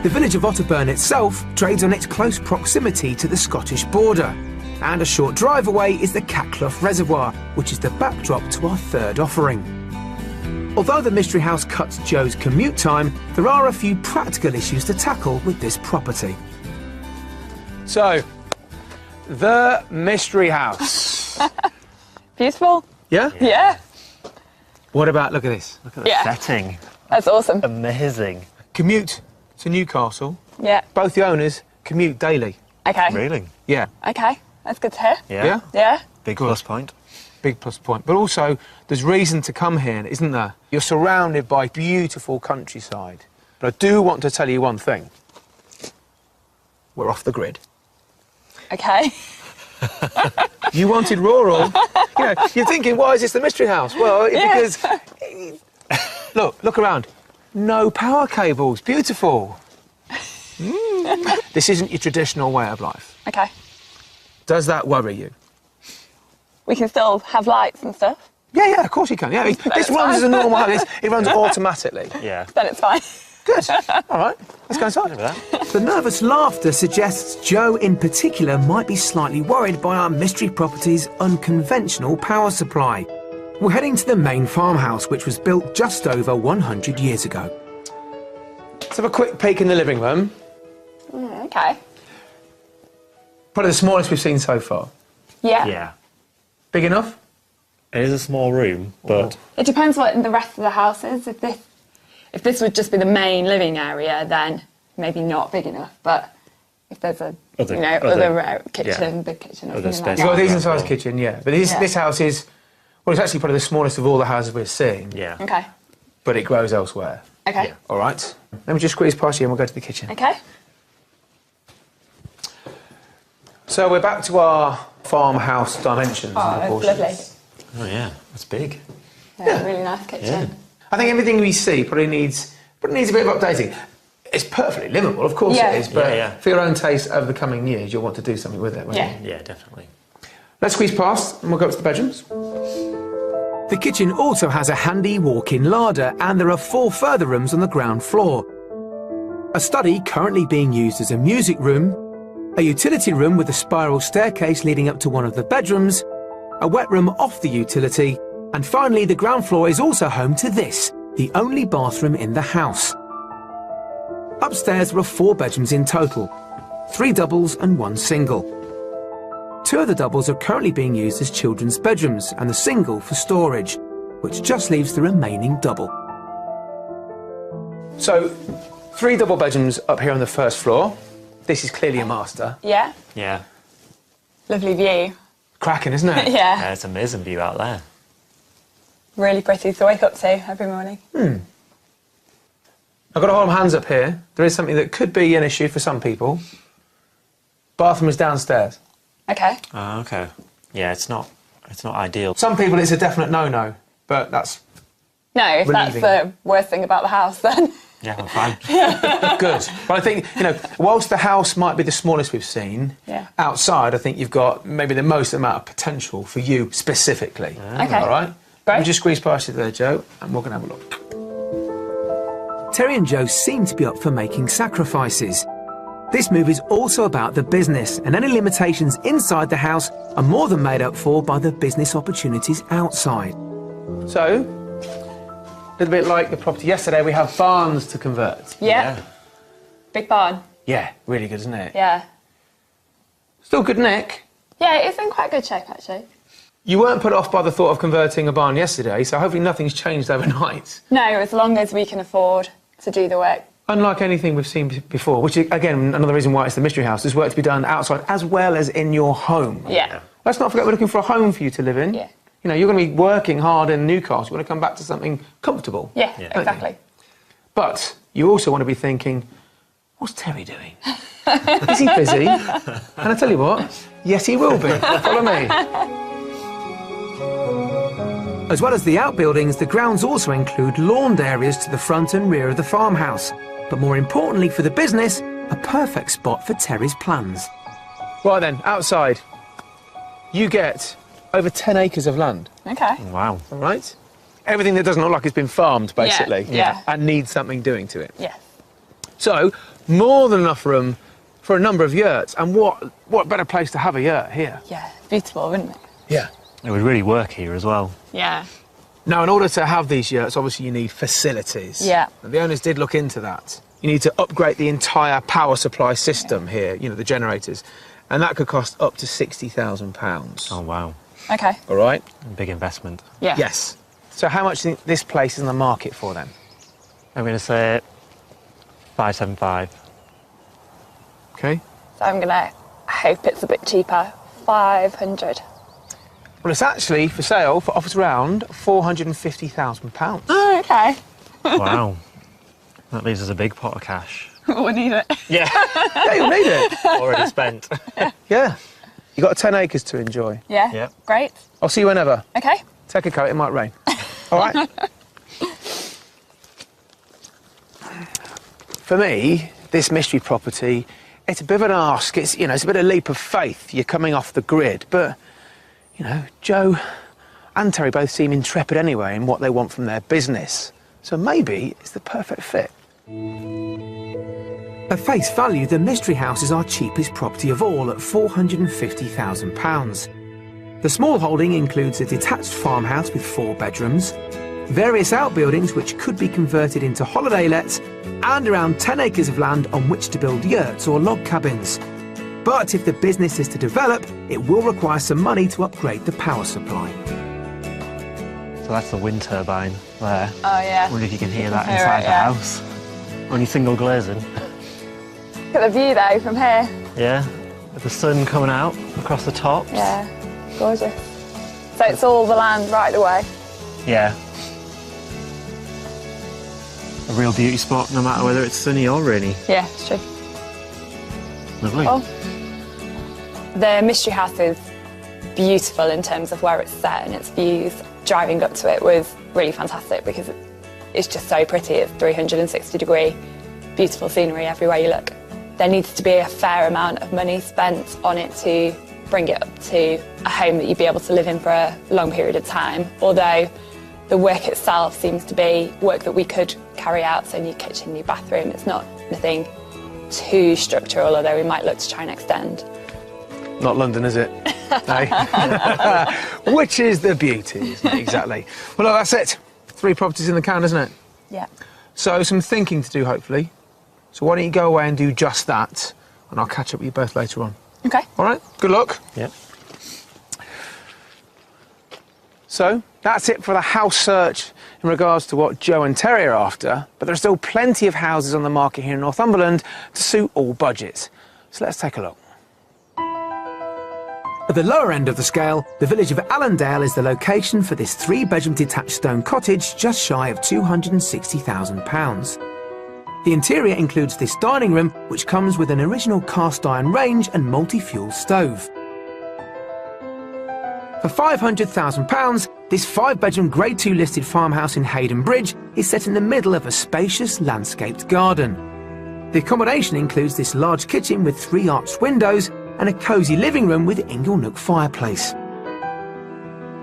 Speaker 1: The village of Otterburn itself trades on its close proximity to the Scottish border. And a short drive away is the Catclough Reservoir, which is the backdrop to our third offering. Although the Mystery House cuts Joe's commute time, there are a few practical issues to tackle with this property. So, the Mystery House.
Speaker 8: Beautiful.
Speaker 1: Yeah?
Speaker 8: Yeah.
Speaker 1: What about, look at this.
Speaker 3: Look at the setting.
Speaker 8: That's awesome.
Speaker 3: Amazing.
Speaker 1: Commute to Newcastle.
Speaker 8: Yeah.
Speaker 1: Both the owners commute daily.
Speaker 8: Okay.
Speaker 3: Really?
Speaker 1: Yeah.
Speaker 8: Okay. That's good to hear.
Speaker 1: Yeah?
Speaker 8: Yeah.
Speaker 3: Big plus point.
Speaker 1: Big plus point. But also, there's reason to come here, isn't there? You're surrounded by beautiful countryside. But I do want to tell you one thing. We're off the grid.
Speaker 8: Okay.
Speaker 1: You wanted rural. You know, you're thinking, why is this the Mystery House? Well, because... Look around. No power cables. Beautiful. This isn't your traditional way of life.
Speaker 8: Okay.
Speaker 1: Does that worry you?
Speaker 8: We can still have lights and stuff.
Speaker 1: Yeah, of course you can. Yeah, this runs as a normal house. It runs automatically.
Speaker 3: Yeah.
Speaker 8: Then it's fine.
Speaker 1: Good. All right, let's go inside. The nervous laughter suggests Joe in particular might be slightly worried by our mystery property's unconventional power supply. We're heading to the main farmhouse, which was built just over 100 years ago. Let's have a quick peek in the living room.
Speaker 8: Okay.
Speaker 1: Probably the smallest we've seen so far.
Speaker 8: Yeah.
Speaker 3: Yeah.
Speaker 1: Big enough?
Speaker 3: It is a small room, but...
Speaker 2: It depends what the rest of the house is. If this would just be the main living area, then maybe not big enough. But if there's a other kitchen, big kitchen, or
Speaker 3: other
Speaker 2: something like
Speaker 3: space.
Speaker 1: You've got a
Speaker 2: that.
Speaker 1: decent sized kitchen, yeah. But this house is, well, it's actually probably the smallest of all the houses we're seeing.
Speaker 3: Yeah.
Speaker 2: Okay.
Speaker 1: But it grows elsewhere.
Speaker 2: Okay.
Speaker 3: Yeah.
Speaker 1: All right. Let me just squeeze past you and we'll go to the kitchen.
Speaker 2: Okay.
Speaker 1: So we're back to our farmhouse dimensions.
Speaker 2: Oh,
Speaker 1: and
Speaker 2: that's
Speaker 1: proportions.
Speaker 2: lovely.
Speaker 3: Oh, yeah. That's big.
Speaker 2: Yeah, really nice kitchen.
Speaker 3: Yeah.
Speaker 1: I think everything we see probably needs a bit of updating. It's perfectly livable, of course it is, but for your own taste over the coming years, you'll want to do something with it, won't you?
Speaker 3: Yeah, definitely.
Speaker 1: Let's squeeze past and we'll go up to the bedrooms. The kitchen also has a handy walk-in larder and there are 4 further rooms on the ground floor. A study currently being used as a music room, a utility room with a spiral staircase leading up to one of the bedrooms, a wet room off the utility, and finally the ground floor is also home to this, the only bathroom in the house. Upstairs there are 4 bedrooms in total, 3 doubles and 1 single. 2 of the doubles are currently being used as children's bedrooms and the single for storage, which just leaves the remaining double. So, 3 double bedrooms up here on the first floor. This is clearly a master.
Speaker 2: Yeah.
Speaker 3: Yeah.
Speaker 2: Lovely view.
Speaker 1: Cracking, isn't it?
Speaker 2: Yeah.
Speaker 3: Yeah, it's an amazing view out there.
Speaker 2: Really pretty to wake up to every morning.
Speaker 1: I've got to hold my hands up here. There is something that could be an issue for some people. Bathroom is downstairs.
Speaker 2: Okay.
Speaker 3: Okay. Yeah, it's not ideal.
Speaker 1: Some people it's a definite no-no, but that's...
Speaker 2: No, if
Speaker 1: relieving.
Speaker 2: that's the worst thing about the house, then...
Speaker 4: Yeah, I'm fine.
Speaker 1: Good. But I think, you know, whilst the house might be the smallest we've seen,
Speaker 8: Yeah.
Speaker 1: outside I think you've got maybe the most amount of potential for you specifically.
Speaker 8: Okay.
Speaker 1: All right?
Speaker 8: Great.
Speaker 1: We'll just squeeze past you there, Joe, and we're going to have a look. Terry and Joe seem to be up for making sacrifices. This move is also about the business, and any limitations inside the house are more than made up for by the business opportunities outside. So, a little bit like the property yesterday, we have barns to convert.
Speaker 8: Yeah. Big barn.
Speaker 1: Yeah, really good, isn't it?
Speaker 8: Yeah.
Speaker 1: Still good nick.
Speaker 8: Yeah, it's in quite good shape, actually.
Speaker 1: You weren't put off by the thought of converting a barn yesterday, so hopefully nothing's changed overnight.
Speaker 8: No, as long as we can afford to do the work.
Speaker 1: Unlike anything we've seen before, which is, again, another reason why it's the mystery house, there's work to be done outside as well as in your home.
Speaker 8: Yeah.
Speaker 1: Let's not forget we're looking for a home for you to live in.
Speaker 8: Yeah.
Speaker 1: You know, you're going to be working hard in Newcastle. You want to come back to something comfortable.
Speaker 8: Yeah,
Speaker 1: don't you?
Speaker 8: exactly.
Speaker 1: But you also want to be thinking, what's Terry doing? Is he busy? And I tell you what, yes, he will be. Follow me. As well as the outbuildings, the grounds also include lawned areas to the front and rear of the farmhouse. But more importantly for the business, a perfect spot for Terry's plans. Right then, outside, you get over 10 acres of land.
Speaker 8: Okay.
Speaker 4: Wow.
Speaker 1: All right? Everything that doesn't look like it's been farmed, basically.
Speaker 8: Yeah.
Speaker 1: And needs something doing to it.
Speaker 8: Yeah.
Speaker 1: So, more than enough room for a number of yurts. And what better place to have a yurt here?
Speaker 8: Yeah. Beautiful, wouldn't it?
Speaker 1: Yeah.
Speaker 4: It would really work here as well.
Speaker 8: Yeah.
Speaker 1: Now, in order to have these yurts, obviously you need facilities.
Speaker 8: Yeah.
Speaker 1: And the owners did look into that. You need to upgrade the entire power supply system here, you know, the generators. And that could cost up to £60,000.
Speaker 4: Oh, wow.
Speaker 8: Okay.
Speaker 1: All right?
Speaker 4: Big investment.
Speaker 8: Yeah.
Speaker 1: Yes. So how much do you think this place is in the market for then?
Speaker 4: I'm going to say 575.
Speaker 1: Okay.
Speaker 8: So I'm going to hope it's a bit cheaper. 500.
Speaker 1: Well, it's actually for sale for offers around £450,000.
Speaker 8: Oh, okay.
Speaker 4: Wow. That leaves us a big pot of cash.
Speaker 8: We need it.
Speaker 4: Yeah.
Speaker 1: Yeah, you'll need it.
Speaker 4: Already spent.
Speaker 1: Yeah. You've got 10 acres to enjoy.
Speaker 8: Yeah.
Speaker 4: Yep.
Speaker 8: Great.
Speaker 1: I'll see you whenever.
Speaker 8: Okay.
Speaker 1: Take a coat, it might rain. All right? For me, this mystery property, it's a bit of an ask. It's, you know, it's a bit of a leap of faith. You're coming off the grid. But, you know, Joe and Terry both seem intrepid anyway in what they want from their business. So maybe it's the perfect fit. At face value, the mystery house is our cheapest property of all at £450,000. The small holding includes a detached farmhouse with 4 bedrooms, various outbuildings which could be converted into holiday lets, and around 10 acres of land on which to build yurts or log cabins. But if the business is to develop, it will require some money to upgrade the power supply.
Speaker 4: So that's the wind turbine there.
Speaker 8: Oh, yeah.
Speaker 4: I wonder if you can hear that
Speaker 8: Hear
Speaker 4: inside
Speaker 8: it,
Speaker 4: the
Speaker 8: yeah.
Speaker 4: house. Only single glazing.
Speaker 8: Look at the view, though, from here.
Speaker 4: Yeah. With the sun coming out across the tops.
Speaker 8: Yeah. Gorgeous. So it's all the land right away.
Speaker 4: Yeah. A real beauty spot, no matter whether it's sunny or rainy.
Speaker 8: Yeah, it's true.
Speaker 4: Lovely.
Speaker 8: Oh. The mystery house is beautiful in terms of where it's set and its views. Driving up to it was really fantastic because it's just so pretty. It's 360-degree, beautiful scenery everywhere you look. There needs to be a fair amount of money spent on it to bring it up to a home that you'd be able to live in for a long period of time, although the work itself seems to be work that we could carry out, so new kitchen, new bathroom. It's not anything too structural, although we might look to try and extend.
Speaker 1: Not London, is it? No. Which is the beauty, isn't it? Exactly. Well, look, that's it. 3 properties in the can, isn't it?
Speaker 8: Yeah.
Speaker 1: So some thinking to do, hopefully. So why don't you go away and do just that, and I'll catch up with you both later on.
Speaker 8: Okay.
Speaker 1: All right? Good luck.
Speaker 4: Yeah.
Speaker 1: So that's it for the house search in regards to what Joe and Terry are after, but there are still plenty of houses on the market here in Northumberland to suit all budgets. So let's take a look. At the lower end of the scale, the village of Allendale is the location for this 3-bedroom detached stone cottage just shy of £260,000. The interior includes this dining room, which comes with an original cast iron range and multi-fuel stove. For £500,000, This 5-bedroom Grade 2 listed farmhouse in Hayden Bridge is set in the middle of a spacious landscaped garden. The accommodation includes this large kitchen with 3 arched windows and a cosy living room with inglenook fireplace.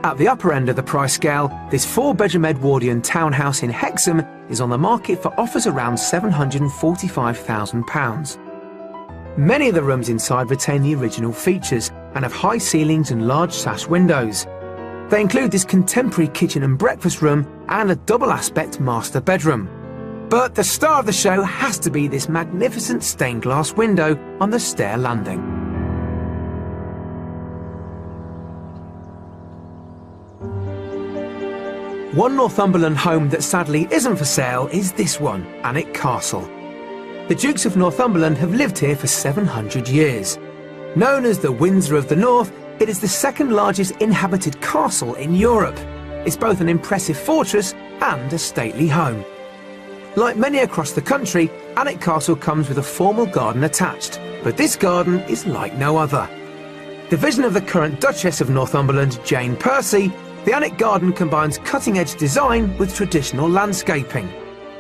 Speaker 1: At the upper end of the price scale, this 4-bedroom Edwardian townhouse in Hexham is on the market for offers around £745,000. Many of the rooms inside retain the original features and have high ceilings and large sash windows. They include this contemporary kitchen and breakfast room and a double-aspect master bedroom. But the star of the show has to be this magnificent stained glass window on the stair landing. One Northumberland home that sadly isn't for sale is this one, Alnwick Castle. The Dukes of Northumberland have lived here for 700 years. Known as the Windsor of the North, it is the second largest inhabited castle in Europe. It's both an impressive fortress and a stately home. Like many across the country, Alnwick Castle comes with a formal garden attached, but this garden is like no other. The vision of the current Duchess of Northumberland, Jane Percy, the Alnwick Garden combines cutting-edge design with traditional landscaping.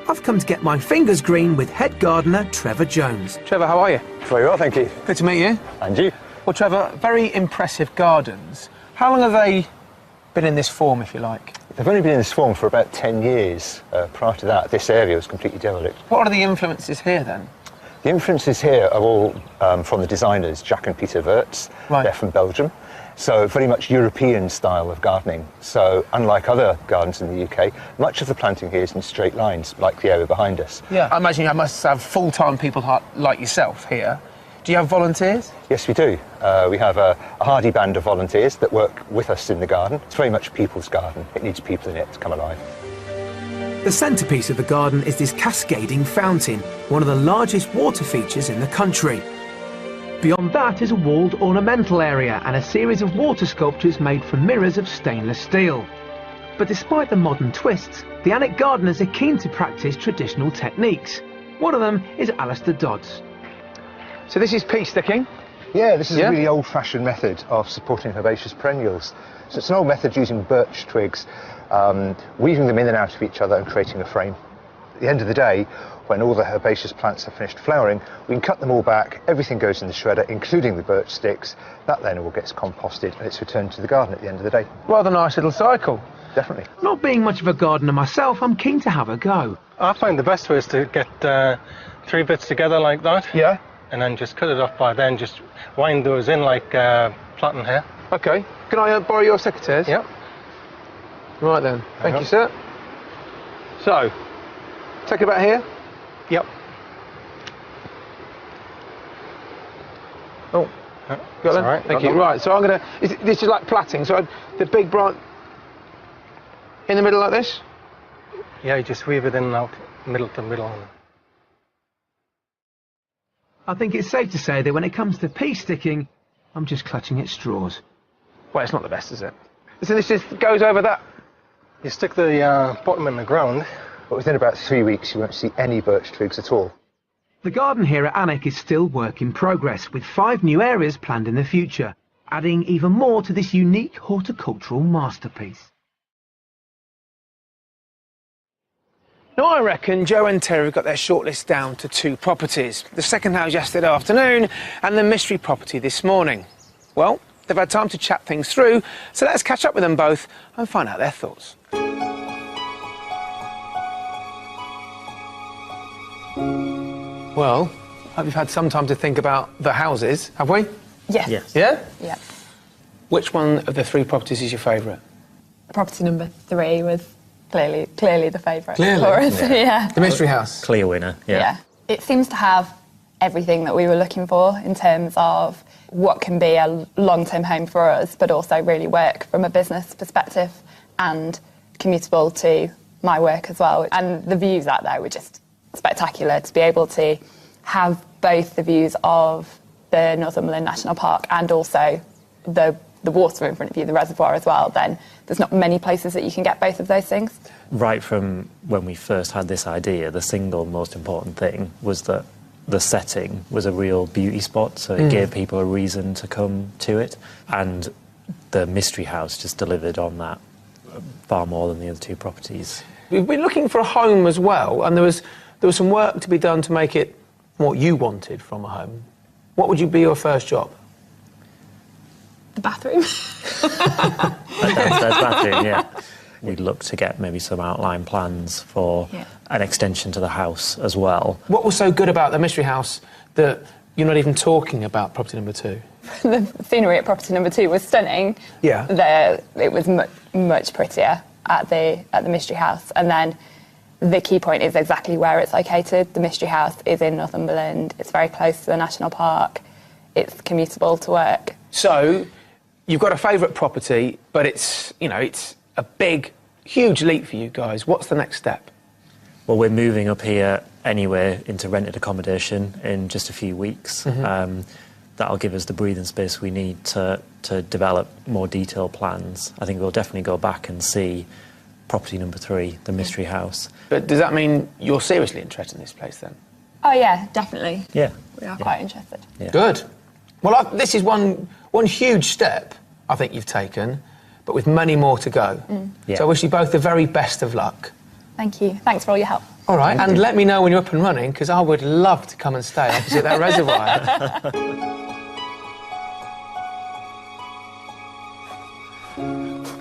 Speaker 1: I've come to get my fingers green with head gardener Trevor Jones. Trevor, how are you?
Speaker 9: Very well, thank you.
Speaker 1: Good to meet you.
Speaker 9: And you?
Speaker 1: Well, Trevor, very impressive gardens. How long have they been in this form, if you like?
Speaker 9: They've only been in this form for about 10 years. Prior to that, this area was completely derelict.
Speaker 1: What are the influences here, then?
Speaker 9: The influences here are all from the designers, Jack and Peter Wirtz.
Speaker 1: Right.
Speaker 9: They're from Belgium. So very much European style of gardening. So unlike other gardens in the UK, much of the planting here is in straight lines, like the area behind us.
Speaker 1: Yeah, I imagine you must have full-time people like yourself here. Do you have volunteers?
Speaker 9: Yes, we do. We have a hardy band of volunteers that work with us in the garden. It's very much people's garden. It needs people in it to come alive.
Speaker 1: The centrepiece of the garden is this cascading fountain, one of the largest water features in the country. Beyond that is a walled ornamental area and a series of water sculptures made from mirrors of stainless steel. But despite the modern twists, the Alnwick gardeners are keen to practice traditional techniques. One of them is Alistair Dodds. So this is peat sticking?
Speaker 9: Yeah, this is a really old-fashioned method of supporting herbaceous perennials. So it's an old method using birch twigs, weaving them in and out of each other and creating a frame. At the end of the day, when all the herbaceous plants have finished flowering, we can cut them all back, everything goes in the shredder, including the birch sticks. That then all gets composted and it's returned to the garden at the end of the day.
Speaker 1: Rather nice little cycle.
Speaker 9: Definitely.
Speaker 1: Not being much of a gardener myself, I'm keen to have a go.
Speaker 10: I find the best way is to get 3 bits together like that.
Speaker 1: Yeah.
Speaker 10: And then just cut it off by then, just wind those in like plaiting hair.
Speaker 1: OK. Can I borrow your secateurs?
Speaker 10: Yep.
Speaker 1: Right then. Thank you, sir. So, take it about here?
Speaker 10: Yep.
Speaker 1: Oh, got them?
Speaker 10: Right,
Speaker 1: thank you. Right, so I'm going to... This is like plaiting, so the big branch in the middle like this?
Speaker 10: Yeah, you just weave it in and out, middle to middle.
Speaker 1: I think it's safe to say that when it comes to pea sticking, I'm just clutching at straws. Well, it's not the best, is it? So this just goes over that?
Speaker 10: You stick the bottom in the ground.
Speaker 9: But within about 3 weeks, you won't see any birch twigs at all.
Speaker 1: The garden here at Alnwick is still work in progress, with 5 new areas planned in the future, adding even more to this unique horticultural masterpiece. Now, I reckon Joe and Terry have got their shortlist down to 2 properties. The second house yesterday afternoon and the mystery property this morning. Well, they've had time to chat things through, so let's catch up with them both and find out their thoughts. Well, hope you've had some time to think about the houses, have we?
Speaker 8: Yes.
Speaker 3: Yes.
Speaker 1: Yeah?
Speaker 8: Yeah.
Speaker 1: Which one of the 3 properties is your favourite?
Speaker 8: Property number 3 was clearly the favourite
Speaker 1: Clearly?
Speaker 8: for us. Yeah.
Speaker 1: The mystery house?
Speaker 3: Clear winner, yeah.
Speaker 8: It seems to have everything that we were looking for in terms of what can be a long-term home for us, but also really work from a business perspective and commutable to my work as well. And the views out there were just spectacular. To be able to have both the views of the Northumberland National Park and also the water in front of you, the reservoir as well, then there's not many places that you can get both of those things.
Speaker 3: Right from when we first had this idea, the single most important thing was that the setting was a real beauty spot, so it gave people a reason to come to it. And the mystery house just delivered on that
Speaker 4: far more than the other two properties.
Speaker 1: We've been looking for a home as well, and there was some work to be done to make it what you wanted from a home. What would be your first job?
Speaker 2: The bathroom.
Speaker 4: A downstairs bathroom, yeah. We'd look to get maybe some outline plans for an extension to the house as well.
Speaker 1: What was so good about the Mystery House that you're not even talking about property number 2?
Speaker 8: The scenery at property number 2 was stunning.
Speaker 1: Yeah.
Speaker 8: It was much prettier at the Mystery House, and then the key point is exactly where it's located. The Mystery House is in Northumberland. It's very close to the national park. It's commutable to work.
Speaker 1: So you've got a favourite property, but it's a big, huge leap for you guys. What's the next step?
Speaker 4: Well, we're moving up here anyway into rented accommodation in just a few weeks. That'll give us the breathing space we need to develop more detailed plans. I think we'll definitely go back and see property number 3, the Mystery House.
Speaker 1: But does that mean you're seriously interested in this place then?
Speaker 8: Oh yeah, definitely.
Speaker 4: Yeah.
Speaker 8: We are quite interested.
Speaker 1: Yeah. Good. Well, this is one huge step I think you've taken, but with many more to go.
Speaker 4: Yeah.
Speaker 1: So I wish you both the very best of luck.
Speaker 8: Thank you. Thanks for all your help.
Speaker 1: All right, and let me know when you're up and running, because I would love to come and stay opposite that reservoir.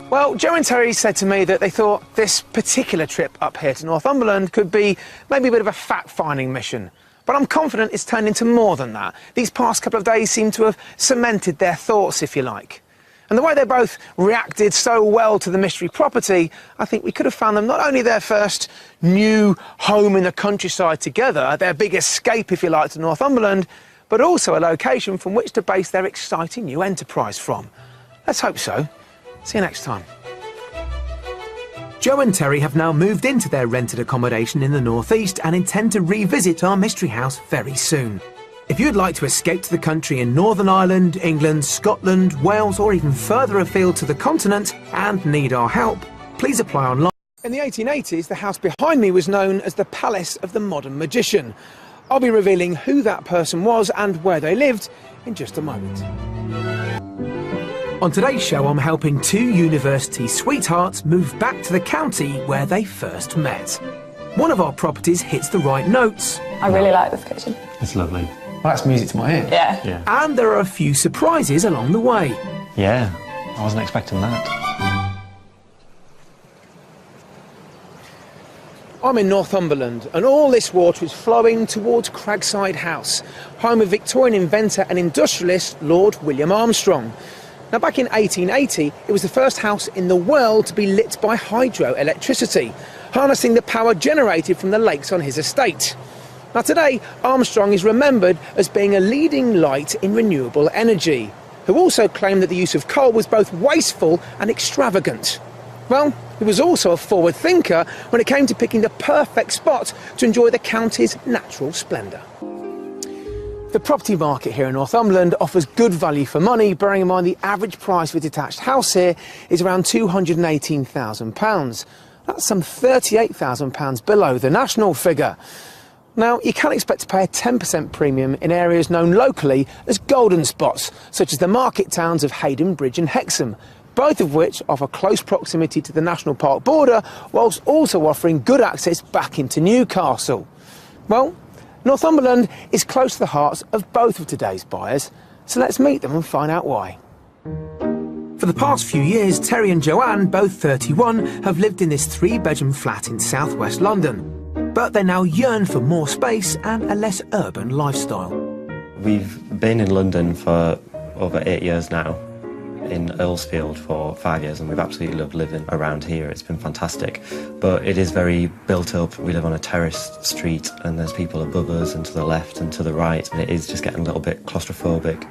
Speaker 1: Well, Joe and Terry said to me that they thought this particular trip up here to Northumberland could be maybe a bit of a fact-finding mission. But I'm confident it's turned into more than that. These past couple of days seem to have cemented their thoughts, if you like. And the way they both reacted so well to the mystery property, I think we could have found them not only their first new home in the countryside together, their big escape, if you like, to Northumberland, but also a location from which to base their exciting new enterprise from. Let's hope so. See you next time. Joe and Terry have now moved into their rented accommodation in the northeast and intend to revisit our mystery house very soon. If you'd like to escape to the country in Northern Ireland, England, Scotland, Wales or even further afield to the continent and need our help, please apply online. In the 1880s, the house behind me was known as the Palace of the Modern Magician. I'll be revealing who that person was and where they lived in just a moment. On today's show, I'm helping 2 university sweethearts move back to the county where they first met. One of our properties hits the right notes.
Speaker 8: I really like this kitchen.
Speaker 4: It's lovely.
Speaker 1: Well, that's music to my ear.
Speaker 8: Yeah.
Speaker 1: And there are a few surprises along the way.
Speaker 4: Yeah, I wasn't expecting that.
Speaker 1: I'm in Northumberland, and all this water is flowing towards Cragside House, home of Victorian inventor and industrialist Lord William Armstrong. Now, back in 1880, it was the first house in the world to be lit by hydroelectricity, harnessing the power generated from the lakes on his estate. Now, today, Armstrong is remembered as being a leading light in renewable energy, who also claimed that the use of coal was both wasteful and extravagant. Well, he was also a forward thinker when it came to picking the perfect spot to enjoy the county's natural splendour. The property market here in Northumberland offers good value for money, bearing in mind the average price for a detached house here is around £218,000. That's some £38,000 below the national figure. Now, you can expect to pay a 10% premium in areas known locally as golden spots, such as the market towns of Hayden Bridge and Hexham, both of which offer close proximity to the national park border, whilst also offering good access back into Newcastle. Well, Northumberland is close to the hearts of both of today's buyers, so let's meet them and find out why. For the past few years, Terry and Joanne, both 31, have lived in this 3-bedroom flat in southwest London. But they now yearn for more space and a less urban lifestyle.
Speaker 3: We've been in London for over 8 years now, in Earlsfield for 5 years, and we've absolutely loved living around here. It's been fantastic, but it is very built up. We live on a terraced street and there's people above us and to the left and to the right, and it is just getting a little bit claustrophobic.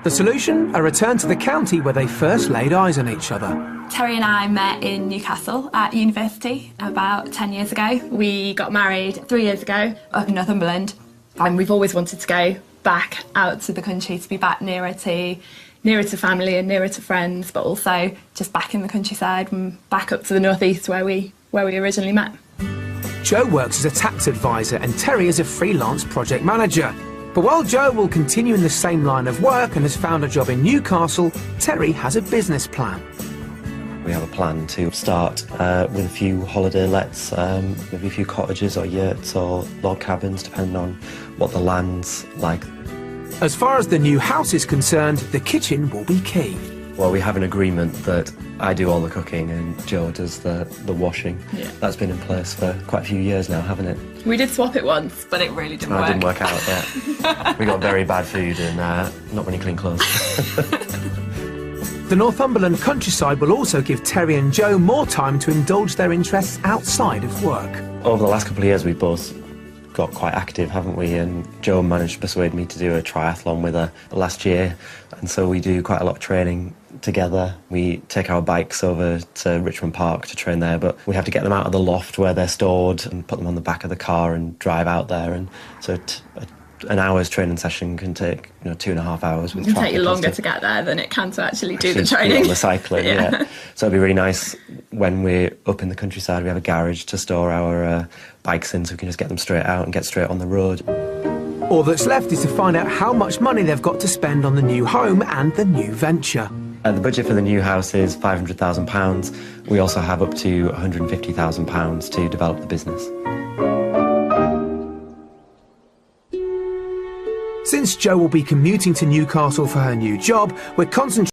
Speaker 1: The solution? A return to the county where they first laid eyes on each other.
Speaker 2: Terry and I met in Newcastle at university about 10 years ago. We got married 3 years ago up in Northumberland, and we've always wanted to go back out to the country, to be back nearer to family and nearer to friends, but also just back in the countryside and back up to the northeast where we originally met.
Speaker 1: Joe works as a tax advisor and Terry as a freelance project manager. But while Joe will continue in the same line of work and has found a job in Newcastle, Terry has a business plan.
Speaker 3: We have a plan to start with a few holiday lets, maybe a few cottages or yurts or log cabins, depending on what the land's like.
Speaker 1: As far as the new house is concerned, the kitchen will be key.
Speaker 3: Well, we have an agreement that I do all the cooking and Joe does the washing.
Speaker 2: Yeah.
Speaker 3: That's been in place for quite a few years now, hasn't it?
Speaker 2: We did swap it once, but it really didn't work.
Speaker 3: It didn't work out, yeah. We got very bad food and not many clean clothes.
Speaker 1: The Northumberland countryside will also give Terry and Joe more time to indulge their interests outside of work.
Speaker 3: Over the last couple of years, we've both got quite active, haven't we? And Joe managed to persuade me to do a triathlon with her last year, and so we do quite a lot of training together. We take our bikes over to Richmond Park to train there, but we have to get them out of the loft where they're stored and put them on the back of the car and drive out there, and so an hour's training session can take 2.5 hours with
Speaker 2: It can
Speaker 3: traffic.
Speaker 2: take you longer to get there than it can to actually do the training.
Speaker 3: On the cycling, yeah. So it'd be really nice when we're up in the countryside, we have a garage to store our bikes in, so we can just get them straight out and get straight on the road.
Speaker 1: All that's left is to find out how much money they've got to spend on the new home and the new venture.
Speaker 3: The budget for the new house is £500,000. We also have up to £150,000 to develop the business.
Speaker 1: Since Jo will be commuting to Newcastle for her new job, we're concentrating